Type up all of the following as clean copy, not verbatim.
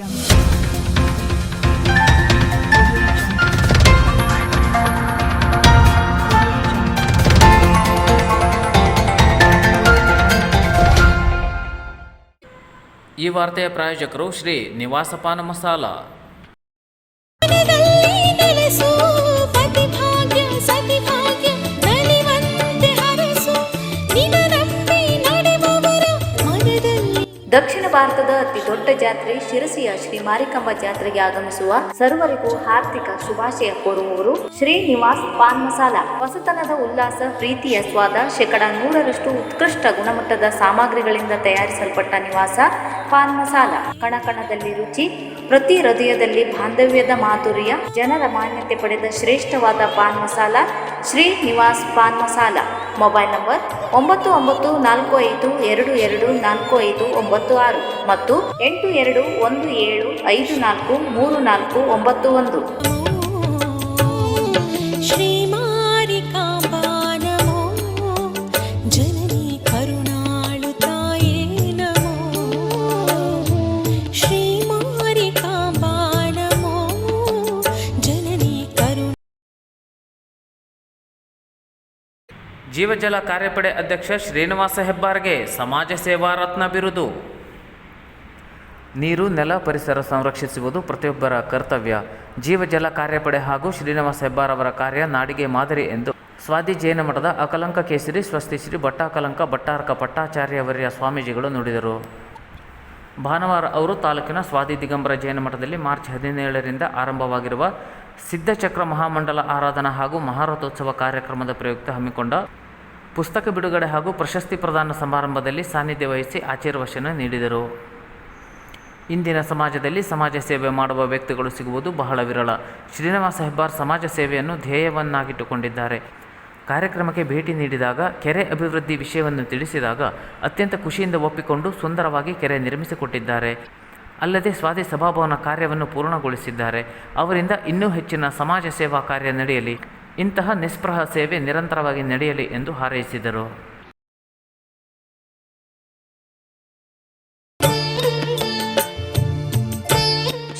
ಈ ವಾರ್ತೆಯ ಪ್ರಾಯೋಜಕರು ಶ್ರೀ ನಿವಾಸ ಪಾನ್ ಮಸಾಲ. ದಕ್ಷಿಣ ಭಾರತದ ಅತಿ ದೊಡ್ಡ ಜಾತ್ರೆ ಶಿರಸಿಯ ಶ್ರೀ ಮಾರಿಕಾಂಬಾ ಜಾತ್ರೆಗೆ ಆಗಮಿಸುವ ಸರ್ವರಿಗೂ ಹಾರ್ದಿಕ ಶುಭಾಶಯ ಕೋರುವವರು ಶ್ರೀ ನಿವಾಸ್ ಪಾನ್ ಮಸಾಲ. ಹೊಸತನದ ಉಲ್ಲಾಸ, ಪ್ರೀತಿಯ ಸ್ವಾದ, 100% ಉತ್ಕೃಷ್ಟ ಗುಣಮಟ್ಟದ ಸಾಮಗ್ರಿಗಳಿಂದ ತಯಾರಿಸಲ್ಪಟ್ಟ ನಿವಾಸ ಪಾನ್ ಮಸಾಲ. ಕಣಕಣದಲ್ಲಿ ರುಚಿ, ಪ್ರತಿ ಹೃದಯದಲ್ಲಿ ಬಾಂಧವ್ಯದ ಮಾಧುರ್ಯ, ಜನರ ಮಾನ್ಯತೆ ಪಡೆದ ಶ್ರೇಷ್ಠವಾದ ಪಾನ್ ಮಸಾಲ ಶ್ರೀ ನಿವಾಸ್ ಪಾನ್ ಮಸಾಲ. ಮೊಬೈಲ್ ನಂಬರ್ 9915224596 ಮತ್ತು 8217543491. ಶ್ರೀ ಮಾರಿಕಾಂಬಾ ನಮೋ, ಜನನಿ ಕರುಣಾಳು ತಾಯೇ ನಮೋ. ಶ್ರೀ ಮಾರಿಕಾಂಬಾ ನಮೋ, ಜನನಿ ಕರುಣ. ಜೀವಜಲ ಕಾರ್ಯಪಡೆ ಅಧ್ಯಕ್ಷ ಶ್ರೀನಿವಾಸ ಹೆಬ್ಬಾರ್ಗೆ ಸಮಾಜ ಸೇವಾ ರತ್ನ ಬಿರುದು. ನೀರು, ನೆಲ, ಪರಿಸರ ಸಂರಕ್ಷಿಸುವುದು ಪ್ರತಿಯೊಬ್ಬರ ಕರ್ತವ್ಯ. ಜೀವಜಲ ಕಾರ್ಯಪಡೆ ಹಾಗೂ ಶ್ರೀನಿವಾಸ ಹೆಬ್ಬಾರ್ ಅವರ ಕಾರ್ಯ ನಾಡಿಗೆ ಮಾದರಿ ಎಂದು ಸ್ವಾತಿ ಜೈನ ಮಠದ ಅಕಲಂಕ ಕೇಸರಿ ಸ್ವಸ್ತಿ ಶ್ರೀ ಭಟ್ಟಾಕಲಂಕ ಭಟ್ಟಾರಕ ಪಟ್ಟಾಚಾರ್ಯವರ್ಯ ಸ್ವಾಮೀಜಿಗಳು ನುಡಿದರು. ಭಾನುವಾರ ಅವರು ತಾಲೂಕಿನ ಸ್ವಾತಿ ದಿಗಂಬರ ಜೈನ ಮಠದಲ್ಲಿ ಮಾರ್ಚ್ 17ರಿಂದ ಆರಂಭವಾಗಿರುವ ಸಿದ್ಧಚಕ್ರ ಮಹಾಮಂಡಲ ಆರಾಧನಾ ಹಾಗೂ ಮಹಾರಥೋತ್ಸವ ಕಾರ್ಯಕ್ರಮದ ಪ್ರಯುಕ್ತ ಹಮ್ಮಿಕೊಂಡ ಪುಸ್ತಕ ಬಿಡುಗಡೆ ಹಾಗೂ ಪ್ರಶಸ್ತಿ ಪ್ರದಾನ ಸಮಾರಂಭದಲ್ಲಿ ಸಾನ್ನಿಧ್ಯ ವಹಿಸಿ ಆಶೀರ್ವಚನ ನೀಡಿದರು. ಇಂದಿನ ಸಮಾಜದಲ್ಲಿ ಸಮಾಜ ಸೇವೆ ಮಾಡುವ ವ್ಯಕ್ತಿಗಳು ಸಿಗುವುದು ಬಹಳ ವಿರಳ. ಶ್ರೀನಿವಾಸ ಹೆಬ್ಬಾರ್ ಸಮಾಜ ಸೇವೆಯನ್ನು ಧ್ಯೇಯವನ್ನಾಗಿಟ್ಟುಕೊಂಡಿದ್ದಾರೆ. ಕಾರ್ಯಕ್ರಮಕ್ಕೆ ಭೇಟಿ ನೀಡಿದಾಗ ಕೆರೆ ಅಭಿವೃದ್ಧಿ ವಿಷಯವನ್ನು ತಿಳಿಸಿದಾಗ ಅತ್ಯಂತ ಖುಷಿಯಿಂದ ಒಪ್ಪಿಕೊಂಡು ಸುಂದರವಾಗಿ ಕೆರೆ ನಿರ್ಮಿಸಿಕೊಟ್ಟಿದ್ದಾರೆ. ಅಲ್ಲದೆ ಸ್ವಾತಿ ಸಭಾಭವನ ಕಾರ್ಯವನ್ನು ಪೂರ್ಣಗೊಳಿಸಿದ್ದಾರೆ. ಅವರಿಂದ ಇನ್ನೂ ಹೆಚ್ಚಿನ ಸಮಾಜ ಸೇವಾ ಕಾರ್ಯ ನಡೆಯಲಿ, ಇಂತಹ ನಿಸ್ಪೃಹ ಸೇವೆ ನಿರಂತರವಾಗಿ ನಡೆಯಲಿ ಎಂದು ಹಾರೈಸಿದರು.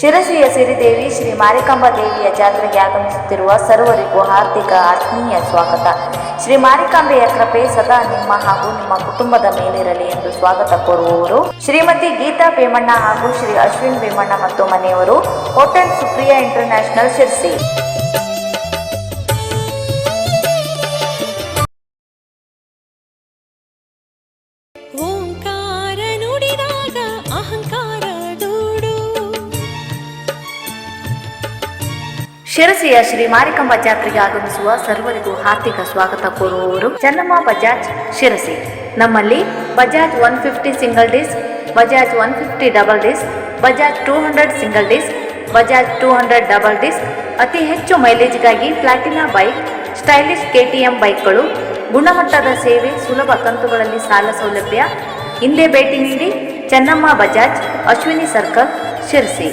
ಶಿರಸಿಯ ಸಿರಿದೇವಿ ಶ್ರೀ ಮಾರಿಕಾಂಬಾ ದೇವಿಯ ಜಾತ್ರೆಗೆ ಆಗಮಿಸುತ್ತಿರುವ ಸರ್ವರಿಗೂ ಹಾರ್ದಿಕ ಆತ್ಮೀಯ ಸ್ವಾಗತ. ಶ್ರೀ ಮಾರಿಕಾಂಬೆಯ ಕೃಪೆ ಸದಾ ನಿಮ್ಮ ಹಾಗೂ ನಿಮ್ಮ ಕುಟುಂಬದ ಮೇಲಿರಲಿ ಎಂದು ಸ್ವಾಗತ ಕೋರುವವರು ಶ್ರೀಮತಿ ಗೀತಾ ಬೇಮಣ್ಣ ಹಾಗೂ ಶ್ರೀ ಅಶ್ವಿನ್ ಬೇಮಣ್ಣ ಮತ್ತು ಮನೆಯವರು, ಹೋಟೆಲ್ ಸುಪ್ರಿಯಾ ಇಂಟರ್ನ್ಯಾಷನಲ್, ಶಿರಸಿ. ಓಂಕಾರ ನುಡಿದಾಗ ಅಹಂಕಾರ ದೂಡು. ಶಿರಸಿಯ ಶ್ರೀ ಮಾರಿಕಾಂಬಾ ಜಾತ್ರೆಗೆ ಆಗಮಿಸುವ ಸರ್ವರಿಗೂ ಹಾರ್ದಿಕ ಸ್ವಾಗತ ಕೋರುವವರು ಚೆನ್ನಮ್ಮ ಬಜಾಜ್, ಶಿರಸಿ. ನಮ್ಮಲ್ಲಿ Bajaj 150 single disc, Bajaj 150 double disc, Bajaj 200 single disc, Bajaj 200 double disc, ಅತಿ ಹೆಚ್ಚು ಮೈಲೇಜ್ಗಾಗಿ ಪ್ಲಾಟಿನಾ ಬೈಕ್, ಸ್ಟೈಲಿಶ್ KTM ಬೈಕ್ಗಳು, ಗುಣಮಟ್ಟದ ಸೇವೆ, ಸುಲಭ ಕಂತುಗಳಲ್ಲಿ ಸಾಲ ಸೌಲಭ್ಯ. ಹಿಂದೆ ಭೇಟಿ ನೀಡಿ. ಚೆನ್ನಮ್ಮ ಬಜಾಜ್, ಅಶ್ವಿನಿ ಸರ್ಕಲ್, ಶಿರಸಿ.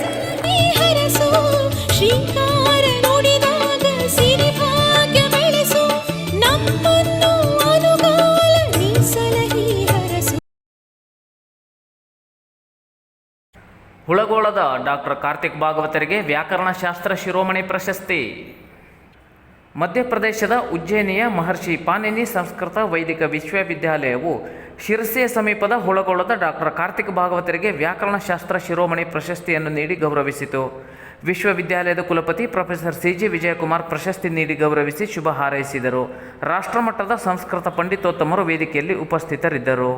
ಹುಳಗೋಳದ ಡಾಕ್ಟರ್ ಕಾರ್ತಿಕ್ ಭಾಗವತರಿಗೆ ವ್ಯಾಕರಣಶಾಸ್ತ್ರ ಶಿರೋಮಣಿ ಪ್ರಶಸ್ತಿ. ಮಧ್ಯಪ್ರದೇಶದ ಉಜ್ಜಯಿನಿಯ ಮಹರ್ಷಿ ಪಾಣಿನಿ ಸಂಸ್ಕೃತ ವೈದಿಕ ವಿಶ್ವವಿದ್ಯಾಲಯವು ಶಿರಸಿಯ ಸಮೀಪದ ಹುಳಗೋಳದ ಡಾಕ್ಟರ್ ಕಾರ್ತಿಕ್ ಭಾಗವತರಿಗೆ ವ್ಯಾಕರಣಶಾಸ್ತ್ರ ಶಿರೋಮಣಿ ಪ್ರಶಸ್ತಿಯನ್ನು ನೀಡಿ ಗೌರವಿಸಿತು. ವಿಶ್ವವಿದ್ಯಾಲಯದ ಕುಲಪತಿ ಪ್ರೊಫೆಸರ್ CG ವಿಜಯಕುಮಾರ್ ಪ್ರಶಸ್ತಿ ನೀಡಿ ಗೌರವಿಸಿ ಶುಭ ಹಾರೈಸಿದರು. ರಾಷ್ಟ್ರಮಟ್ಟದ ಸಂಸ್ಕೃತ ಪಂಡಿತೋತ್ತಮರು ವೇದಿಕೆಯಲ್ಲಿ ಉಪಸ್ಥಿತರಿದ್ದರು.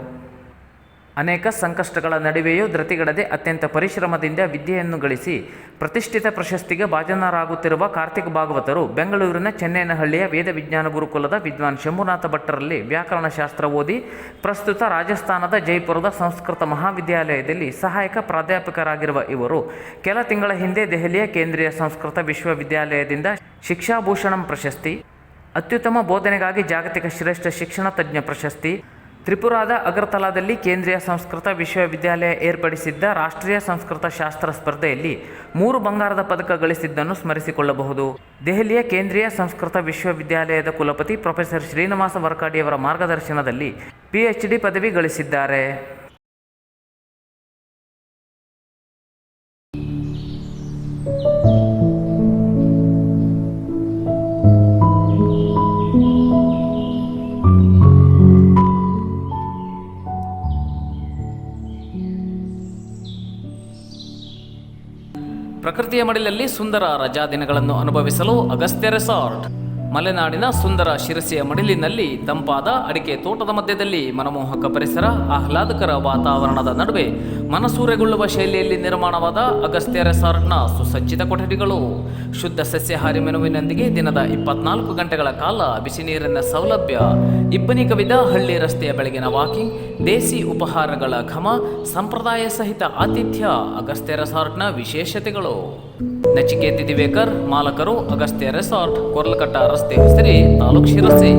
ಅನೇಕ ಸಂಕಷ್ಟಗಳ ನಡುವೆಯೂ ಧೃತಿಗೆಡದೆ ಅತ್ಯಂತ ಪರಿಶ್ರಮದಿಂದ ವಿದ್ಯೆಯನ್ನು ಗಳಿಸಿ ಪ್ರತಿಷ್ಠಿತ ಪ್ರಶಸ್ತಿಗೆ ಭಾಜನರಾಗುತ್ತಿರುವ ಕಾರ್ತಿಕ್ ಭಾಗವತರು ಬೆಂಗಳೂರಿನ ಚೆನ್ನೈನಹಳ್ಳಿಯ ವೇದ ವಿಜ್ಞಾನ ಗುರುಕುಲದ ವಿದ್ವಾನ್ ಶಂಭುನಾಥ ಭಟ್ಟರಲ್ಲಿ ವ್ಯಾಕರಣಶಾಸ್ತ್ರ ಓದಿ ಪ್ರಸ್ತುತ ರಾಜಸ್ಥಾನದ ಜೈಪುರದ ಸಂಸ್ಕೃತ ಮಹಾವಿದ್ಯಾಲಯದಲ್ಲಿ ಸಹಾಯಕ ಪ್ರಾಧ್ಯಾಪಕರಾಗಿರುವ ಇವರು ಕೆಲ ತಿಂಗಳ ಹಿಂದೆ ದೆಹಲಿಯ ಕೇಂದ್ರೀಯ ಸಂಸ್ಕೃತ ವಿಶ್ವವಿದ್ಯಾಲಯದಿಂದ ಶಿಕ್ಷಾಭೂಷಣಂ ಪ್ರಶಸ್ತಿ, ಅತ್ಯುತ್ತಮ ಬೋಧನೆಗಾಗಿ ಜಾಗತಿಕ ಶ್ರೇಷ್ಠ ಶಿಕ್ಷಣ ತಜ್ಞ ಪ್ರಶಸ್ತಿ, ತ್ರಿಪುರಾದ ಅಗರ್ತಲಾದಲ್ಲಿ ಕೇಂದ್ರೀಯ ಸಂಸ್ಕೃತ ವಿಶ್ವವಿದ್ಯಾಲಯ ಏರ್ಪಡಿಸಿದ್ದ ರಾಷ್ಟ್ರೀಯ ಸಂಸ್ಕೃತ ಶಾಸ್ತ್ರ ಸ್ಪರ್ಧೆಯಲ್ಲಿ 3 ಬಂಗಾರದ ಪದಕ ಗಳಿಸಿದ್ದನ್ನು ಸ್ಮರಿಸಿಕೊಳ್ಳಬಹುದು. ದೆಹಲಿಯ ಕೇಂದ್ರೀಯ ಸಂಸ್ಕೃತ ವಿಶ್ವವಿದ್ಯಾಲಯದ ಕುಲಪತಿ ಪ್ರೊಫೆಸರ್ ಶ್ರೀನಿವಾಸ ವರ್ಕಾಡಿಯವರ ಮಾರ್ಗದರ್ಶನದಲ್ಲಿ PhD ಪದವಿ ಗಳಿಸಿದ್ದಾರೆ. ಪ್ರಕೃತಿಯ ಮಡಿಲಲ್ಲಿ ಸುಂದರ ರಜಾ ದಿನಗಳನ್ನು ಅನುಭವಿಸಲು ಅಗಸ್ತ್ಯ ರೆಸಾರ್ಟ್. ಮಲೆನಾಡಿನ ಸುಂದರ ಶಿರಸಿಯ ಮಡಿಲಿನಲ್ಲಿ ತಂಪಾದ ಅಡಿಕೆ ತೋಟದ ಮಧ್ಯದಲ್ಲಿ ಮನಮೋಹಕ ಪರಿಸರ, ಆಹ್ಲಾದಕರ ವಾತಾವರಣದ ನಡುವೆ ಮನಸೂರೆಗೊಳ್ಳುವ ಶೈಲಿಯಲ್ಲಿ ನಿರ್ಮಾಣವಾದ ಅಗಸ್ತ್ಯ ರೆಸಾರ್ಟ್ನ ಸುಸಜ್ಜಿತ ಕೊಠಡಿಗಳು. ಶುದ್ಧ ಸಸ್ಯಾಹಾರಿ ಮೆನುವಿನೊಂದಿಗೆ ದಿನದ 24 ಗಂಟೆಗಳ ಕಾಲ ಬಿಸಿ ನೀರಿನ ಸೌಲಭ್ಯ, ಇಬ್ಬನಿ ಕವಿದ ಹಳ್ಳಿ ರಸ್ತೆಯ ಬೆಳಗಿನ ವಾಕಿಂಗ್, ದೇಸಿ ಉಪಹಾರಗಳ ಘಮ, ಸಂಪ್ರದಾಯ ಸಹಿತ ಆತಿಥ್ಯ ಅಗಸ್ತ್ಯ ರೆಸಾರ್ಟ್ನ ವಿಶೇಷತೆಗಳು. ನಚಿಕೇತ್ ದಿವೇಕರ್, ಮಾಲಕರು, ಅಗಸ್ತ್ಯ ರೆಸಾರ್ಟ್, ಕೊರ್ಲಕಟ್ಟ ರಸ್ತೆ, ಹೊಸರಿ, ತಾಲೂಕು ಶಿರಸಿ.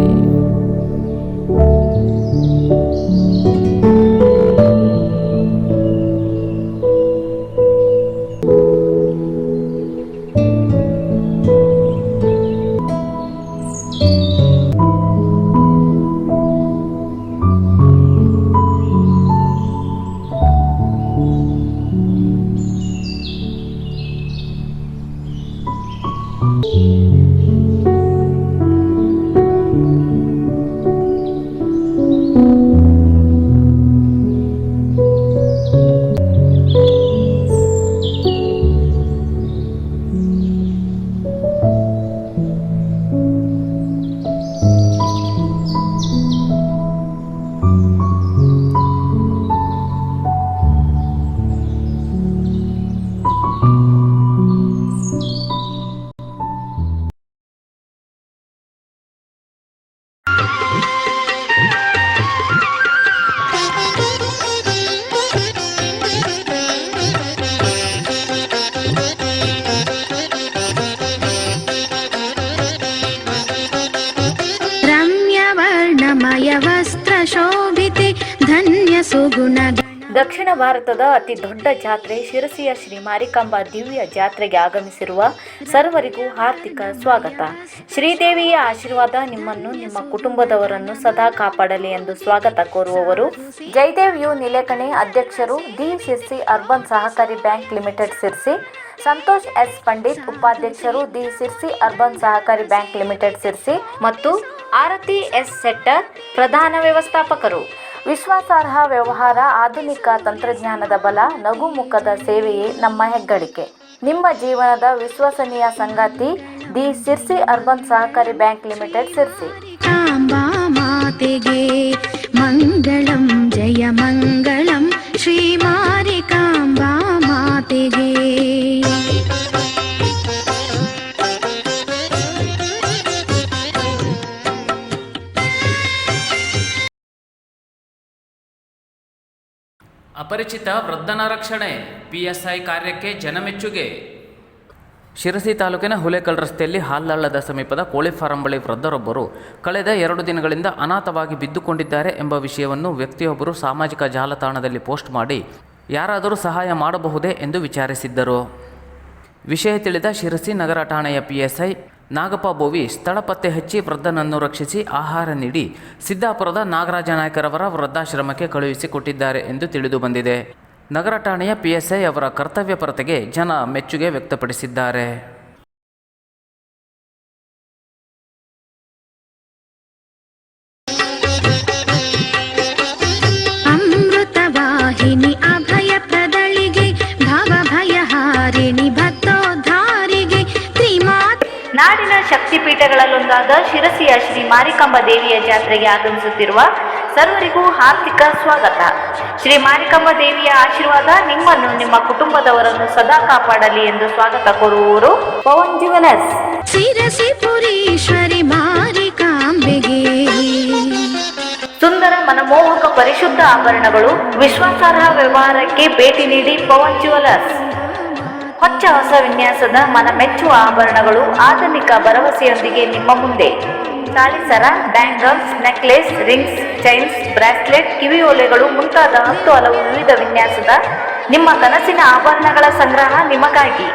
ವಸ್ತ್ರಶೋಭಿತೆ ಧನ್ಯ ಸುಗುಣ. ದಕ್ಷಿಣ ಭಾರತದ ಅತಿ ದೊಡ್ಡ ಜಾತ್ರೆ ಶಿರಸಿಯ ಶ್ರೀ ಮಾರಿಕಾಂಬಾ ದಿವ್ಯ ಜಾತ್ರೆಗೆ ಆಗಮಿಸಿರುವ ಸರ್ವರಿಗೂ ಹಾರ್ದಿಕ ಸ್ವಾಗತ. ಶ್ರೀದೇವಿಯ ಆಶೀರ್ವಾದ ನಿಮ್ಮನ್ನು ನಿಮ್ಮ ಕುಟುಂಬದವರನ್ನು ಸದಾ ಕಾಪಾಡಲಿ ಎಂದು ಸ್ವಾಗತ ಕೋರುವವರು ಜಯದೇವ್ ಯು ನಿಲೇಕಣಿ, ಅಧ್ಯಕ್ಷರು, the Sirsi urban Sahakari bank limited Sirsi. Santosh S Pandit, ಉಪಾಧ್ಯಕ್ಷರು, the Sirsi urban Sahakari bank limited Sirsi. ಮತ್ತು ಆರತಿ ಎಸ್ ಸೆಟ್ಟರ್, ಪ್ರಧಾನ ವ್ಯವಸ್ಥಾಪಕರು. ವಿಶ್ವಾಸಾರ್ಹ ವ್ಯವಹಾರ, ಆಧುನಿಕ ತಂತ್ರಜ್ಞಾನದ ಬಲ, ನಗುಮುಖದ ಸೇವೆಯೇ ನಮ್ಮ ಹೆಗ್ಗಳಿಕೆ. ನಿಮ್ಮ ಜೀವನದ ವಿಶ್ವಸನೀಯ ಸಂಗಾತಿ, the Sirsi urban Sahakari bank limited Sirsi. ಕಾಂಬಾ ಮಾತೆಗೆ ಮಂಗಳಂ, ಜಯ ಮಂಗಳಂ, ಶ್ರೀ ಮಾರಿಕಾಂಬಾ ಮಾತೆಗೆ. ಅಪರಿಚಿತ ವೃದ್ಧನ ರಕ್ಷಣೆ, PSI ಕಾರ್ಯಕ್ಕೆ ಜನಮೆಚ್ಚುಗೆ. ಶಿರಸಿ ತಾಲೂಕಿನ ಹುಲೇಕಲ್ ರಸ್ತೆಯಲ್ಲಿ ಹಾಲಹಳ್ಳದ ಸಮೀಪದ ಕೋಳಿ ಫಾರಂ ಬಳಿ ವೃದ್ಧರೊಬ್ಬರು ಕಳೆದ 2 ದಿನಗಳಿಂದ ಅನಾಥವಾಗಿ ಬಿದ್ದುಕೊಂಡಿದ್ದಾರೆ ಎಂಬ ವಿಷಯವನ್ನು ವ್ಯಕ್ತಿಯೊಬ್ಬರು ಸಾಮಾಜಿಕ ಜಾಲತಾಣದಲ್ಲಿ ಪೋಸ್ಟ್ ಮಾಡಿ ಯಾರಾದರೂ ಸಹಾಯ ಮಾಡಬಹುದೇ ಎಂದು ವಿಚಾರಿಸಿದ್ದರು. ವಿಷಯ ತಿಳಿದ ಶಿರಸಿ ನಗರ ಠಾಣೆಯ PSI ನಾಗಪ್ಪ ಬೋವಿ ಸ್ಥಳ ಪತ್ತೆ ಹಚ್ಚಿ ವೃದ್ಧನನ್ನು ರಕ್ಷಿಸಿ ಆಹಾರ ನೀಡಿ ಸಿದ್ದಾಪುರದ ನಾಗರಾಜ ನಾಯ್ಕರವರ ವೃದ್ಧಾಶ್ರಮಕ್ಕೆ ಕಳುಹಿಸಿಕೊಟ್ಟಿದ್ದಾರೆ ಎಂದು ತಿಳಿದು ಬಂದಿದೆ. ನಗರ ಠಾಣೆಯ PSI ಅವರ ಕರ್ತವ್ಯಪರತೆಗೆ ಜನ ಮೆಚ್ಚುಗೆ ವ್ಯಕ್ತಪಡಿಸಿದ್ದಾರೆ. ಅಮೃತವಾಹಿನಿ ಅಭಯ ಪ್ರದಳಿಗೆ, ಭವ ಭಯಹಾರಿಣಿ ಭಕ್ತೋದ್ಧಾರಿಗೆ, ತ್ರಿಮಾತ್. ನಾಡಿನ ಶಕ್ತಿಪೀಠಗಳಲ್ಲೊಂದಾದ ಶಿರಸಿಯ ಶ್ರೀ ಮಾರಿಕಾಂಬಾ ದೇವಿಯ ಜಾತ್ರೆಗೆ ಆಗಮಿಸುತ್ತಿರುವ ಸರ್ವರಿಗೂ ಹಾರ್ದಿಕ ಸ್ವಾಗತ. ಶ್ರೀ ಮಾರಿಕಾಂಬಾ ದೇವಿಯ ಆಶೀರ್ವಾದ ನಿಮ್ಮನ್ನು ನಿಮ್ಮ ಕುಟುಂಬದವರನ್ನು ಸದಾ ಕಾಪಾಡಲಿ ಎಂದು ಸ್ವಾಗತ ಕೋರುವವರು ಪವನ್ ಜ್ಯುವೆಲರ್ಸ್. ಶಿರಸಿ ಪುರೀಶ್ವರಿ ಮಾರಿಕಾಂಬೆಗೆ. ಸುಂದರ ಮನಮೋಹಕ ಪರಿಶುದ್ಧ ಆಭರಣಗಳು, ವಿಶ್ವಾಸಾರ್ಹ ವ್ಯವಹಾರಕ್ಕೆ ಭೇಟಿ ನೀಡಿ ಪವನ್ ಜ್ಯುವೆಲರ್ಸ್. ಹೊಚ್ಚ ಹೊಸ ವಿನ್ಯಾಸದ ಮನಮೆಚ್ಚುವ ಆಭರಣಗಳು ಆಧುನಿಕ ಭರವಸೆಯೊಂದಿಗೆ ನಿಮ್ಮ ಮುಂದೆ. ತಾಳಿಸರ, bangles, necklace, rings, chains, bracelet, ಕಿವಿಯೋಲೆಗಳು ಮುಂತಾದ 10 ಹಲವು ವಿವಿಧ ವಿನ್ಯಾಸದ ನಿಮ್ಮ ಕನಸಿನ ಆಭರಣಗಳ ಸಂಗ್ರಹ ನಿಮಗಾಗಿ.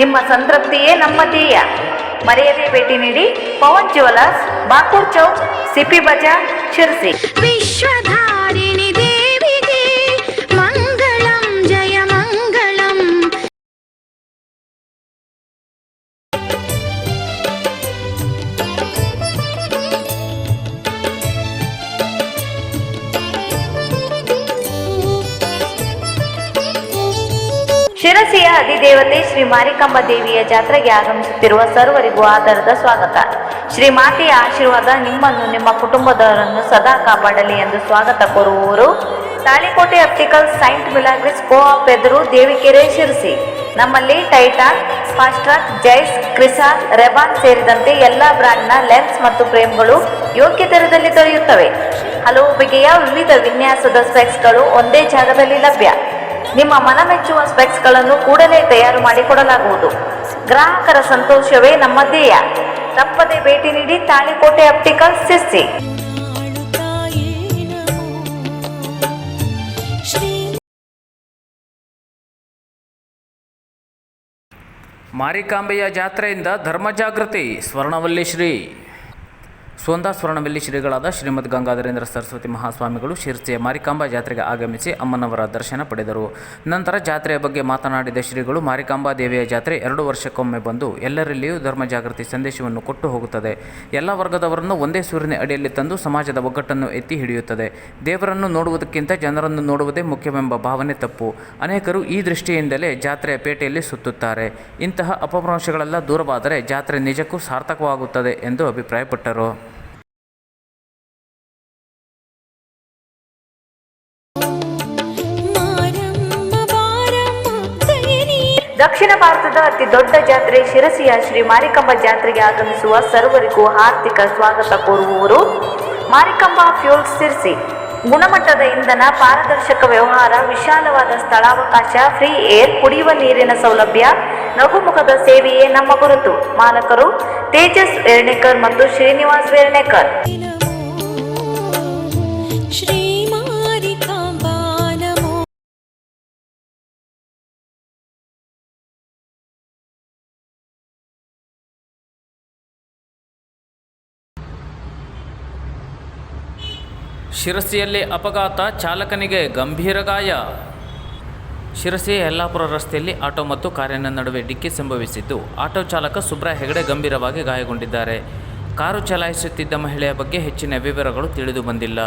ನಿಮ್ಮ ಸಂತೃಪ್ತಿಯೇ ನಮ್ಮ ಧ್ಯೇಯ. ಮರೆಯದೇ ಭೇಟಿ ನೀಡಿ ಪವನ್ ಜ್ಯುವೆಲರ್ಸ್, ಬಾಕೂರ್ ಚೌಕ್, ಸಿಪಿ ಬಜಾರ್, ಶಿರಸಿ. ವಿಶ್ವಧಾರಿಣಿ ದೇವಿಗೆ ಮಂಗಳಂ, ಜಯ ಮಂಗಳಂ. ಶಿರಸಿಯ ಅಧಿದೇವತೆ ಶ್ರೀ ಮಾರಿಕಾಂಬ ದೇವಿಯ ಜಾತ್ರೆಗೆ ಆಗಮಿಸುತ್ತಿರುವ ಸರ್ವರಿಗೂ ಆಧಾರದ ಸ್ವಾಗತ. ಶ್ರೀ ಮಾತೆಯ ಆಶೀರ್ವಾದ ನಿಮ್ಮನ್ನು ನಿಮ್ಮ ಕುಟುಂಬದವರನ್ನು ಸದಾ ಕಾಪಾಡಲಿ ಎಂದು ಸ್ವಾಗತ ಕೋರುವವರು Talikote optical saint Milagres co-op ಎದುರು ದೇವಿಕೆರೆ ಶಿರಸಿ. ನಮ್ಮಲ್ಲಿ ಟೈಟಾನ್, ಫಾಸ್ಟ್ರಾಕ್, ಜೈಸ್, ಕ್ರಿಸಾನ್, ರೆಬಾನ್ ಸೇರಿದಂತೆ ಎಲ್ಲ ಬ್ರ್ಯಾಂಡ್ನ ಲೆನ್ಸ್ ಮತ್ತು ಫ್ರೇಮ್ಗಳು ಯೋಗ್ಯ ದರದಲ್ಲಿ ದೊರೆಯುತ್ತವೆ. ಹಲವು ಬಗೆಯ ವಿವಿಧ ವಿನ್ಯಾಸದ ಸ್ಪೆಕ್ಸ್ಗಳು ಒಂದೇ ಜಾಗದಲ್ಲಿ ಲಭ್ಯ. ನಿಮ್ಮ ಮನಮೆಚ್ಚುವ ಸ್ಪೆಕ್ಸ್ಗಳನ್ನು ಕೂಡಲೇ ತಯಾರು ಮಾಡಿಕೊಡಲಾಗುವುದು. ಗ್ರಾಹಕರ ಸಂತೋಷವೇ ನಮ್ಮ ಧ್ಯೇಯ. ತಪ್ಪದೆ ಭೇಟಿ ನೀಡಿ ತಾಳಿಕೋಟೆ ಆಪ್ಟಿಕಲ್ ಶಿರಸಿ. ಮಾರಿಕಾಂಬೆಯ ಜಾತ್ರೆಯಿಂದ ಧರ್ಮ ಜಾಗೃತಿ. ಸ್ವರ್ಣವಲ್ಲಿ ಶ್ರೀಗಳಾದ ಶ್ರೀಮದ್ ಗಂಗಾಧರೇಂದ್ರ ಸರಸ್ವತಿ ಮಹಾಸ್ವಾಮಿಗಳು ಶಿರಸಿಯ ಮಾರಿಕಾಂಬಾ ಜಾತ್ರೆಗೆ ಆಗಮಿಸಿ ಅಮ್ಮನವರ ದರ್ಶನ ಪಡೆದರು. ನಂತರ ಜಾತ್ರೆಯ ಬಗ್ಗೆ ಮಾತನಾಡಿದ ಶ್ರೀಗಳು, ಮಾರಿಕಾಂಬಾ ದೇವಿಯ ಜಾತ್ರೆ 2 ವರ್ಷಕ್ಕೊಮ್ಮೆ ಬಂದು ಎಲ್ಲರಲ್ಲಿಯೂ ಧರ್ಮ ಜಾಗೃತಿ ಸಂದೇಶವನ್ನು ಕೊಟ್ಟು ಹೋಗುತ್ತದೆ. ಎಲ್ಲ ವರ್ಗದವರನ್ನು ಒಂದೇ ಸೂರಿನ ಅಡಿಯಲ್ಲಿ ತಂದು ಸಮಾಜದ ಒಗ್ಗಟ್ಟನ್ನು ಎತ್ತಿ ಹಿಡಿಯುತ್ತದೆ. ದೇವರನ್ನು ನೋಡುವುದಕ್ಕಿಂತ ಜನರನ್ನು ನೋಡುವುದೇ ಮುಖ್ಯವೆಂಬ ಭಾವನೆ ತಪ್ಪು. ಅನೇಕರು ಈ ದೃಷ್ಟಿಯಿಂದಲೇ ಜಾತ್ರೆಯ ಪೇಟೆಯಲ್ಲಿ ಸುತ್ತುತ್ತಾರೆ. ಇಂತಹ ಅಪಭ್ರಂಶಗಳೆಲ್ಲ ದೂರವಾದರೆ ಜಾತ್ರೆ ನಿಜಕ್ಕೂ ಸಾರ್ಥಕವಾಗುತ್ತದೆ ಎಂದು ಅಭಿಪ್ರಾಯಪಟ್ಟರು. ದಕ್ಷಿಣ ಭಾರತದ ಅತಿ ದೊಡ್ಡ ಜಾತ್ರೆ ಶಿರಸಿಯ ಶ್ರೀ ಮಾರಿಕಾಂಬಾ ಜಾತ್ರೆಗೆ ಆಗಮಿಸುವ ಸರ್ವರಿಗೂ ಹಾರ್ದಿಕ ಸ್ವಾಗತ ಕೋರುವವರು ಮಾರಿಕಾಂಬಾ ಫ್ಯೂಲ್ಸ್ ಶಿರಸಿ. ಗುಣಮಟ್ಟದ ಇಂಧನ, ಪಾರದರ್ಶಕ ವ್ಯವಹಾರ, ವಿಶಾಲವಾದ ಸ್ಥಳಾವಕಾಶ, ಫ್ರೀ ಏರ್, ಕುಡಿಯುವ ನೀರಿನ ಸೌಲಭ್ಯ, ನಗುಮುಖದ ಸೇವೆಯೇ ನಮ್ಮ ಗುರುತು. ಮಾಲಕರು ತೇಜಸ್ ವೇರ್ಣೇಕರ್ ಮತ್ತು ಶ್ರೀನಿವಾಸ್ ವೇರ್ಣೇಕರ್. ಶಿರಸಿಯಲ್ಲಿ ಅಪಘಾತ, ಚಾಲಕನಿಗೆ ಗಂಭೀರ ಗಾಯ. ಶಿರಸಿಯ ಯಲ್ಲಾಪುರ ರಸ್ತೆಯಲ್ಲಿ ಆಟೋ ಮತ್ತು ಕಾರಿನ ನಡುವೆ ಡಿಕ್ಕಿ ಸಂಭವಿಸಿದ್ದು, ಆಟೋ ಚಾಲಕ ಸುಬ್ರಾ ಹೆಗಡೆ ಗಂಭೀರವಾಗಿ ಗಾಯಗೊಂಡಿದ್ದಾರೆ. ಕಾರು ಚಲಾಯಿಸುತ್ತಿದ್ದ ಮಹಿಳೆಯ ಬಗ್ಗೆ ಹೆಚ್ಚಿನ ವಿವರಗಳು ತಿಳಿದು ಬಂದಿಲ್ಲ.